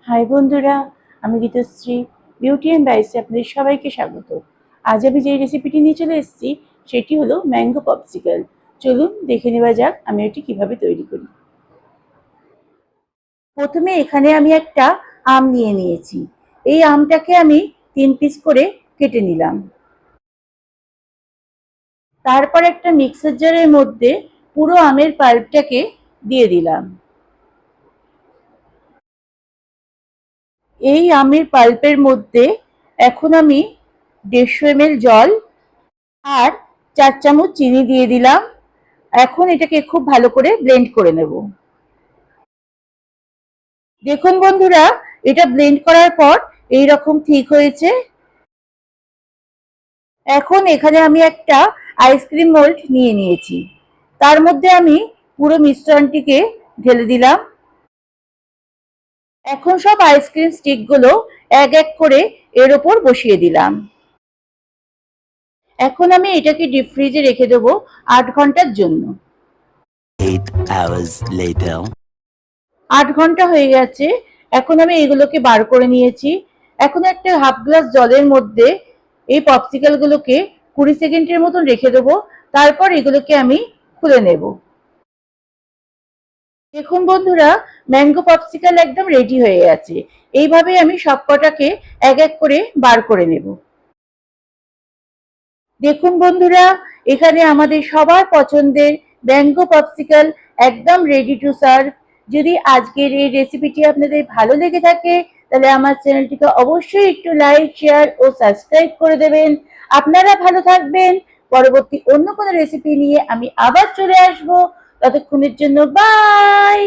High বন্ধুরা, আমি Gitashree beauty and বাইসে আপনাদের সবাইকে স্বাগত। আজ আমি যে রেসিপিটি নিয়ে চলে এসেছি সেটি হলো ম্যাঙ্গো পপসিকল। চলুন দেখে নেওয়া যাক আমি এটি কিভাবে তৈরি করি। প্রথমে এখানে আমি একটা আম নিয়ে নিয়েছি। এই আমটাকে আমি 3 পিস করে কেটে নিলাম। তারপর একটা মিক্সার জারের মধ্যে পুরো আমের পাল্পটাকে দিয়ে দিলাম। এই আমের পাল্পের মধ্যে এখন আমি 150 ml জল আর 4 চামচ চিনি দিয়ে দিলাম। এখন এটাকে খুব ভালো করে ব্লেন্ড করে নেব। দেখুন বন্ধুরা, এটা ব্লেন্ড করার পর এই রকম ঠিক হয়েছে। এখন এখানে আমি একটা আইসক্রিম মোল্ড নিয়ে নিয়েছি। তার মধ্যে আমি পুরো মিশ্রণটিকে ঢেলে দিলাম। এখন সব আইসক্রিম স্টিকগুলো এক এক করে এর ওপর বসিয়ে দিলাম। এখন আমি এটাকে ডিপ ফ্রিজে রেখে দেবো 8 ঘন্টার জন্য। 8 hours later. 8 ঘন্টা হয়ে গেছে। এখন আমি এগুলোকে বার করে নিয়েছি। এখন একটা হাফ গ্লাস জলের মধ্যে এই পপসিকলগুলোকে 20 সেকেন্ডের মতন রেখে দেবো। তারপর এগুলোকে আমি খুলে নেব। দেখুন বন্ধুরা, ম্যাঙ্গো পপসিকল একদম রেডি হয়ে গেছে। এইভাবে আমি সবকটাকে এক এক করে বার করে নেব। দেখুন বন্ধুরা, এখানে আমাদের সবার পছন্দের ম্যাঙ্গো পপসিকল একদম রেডি টু সার্ভ। যদি আজকের এই রেসিপিটি আপনাদের ভালো লেগে থাকে তাহলে আমার চ্যানেলটিকে অবশ্যই একটু লাইক, শেয়ার ও সাবস্ক্রাইব করে দেবেন। আপনারা ভালো থাকবেন। পরবর্তী অন্য কোনো রেসিপি নিয়ে আমি আবার চলে আসবো। ততক্ষণের জন্য বাই।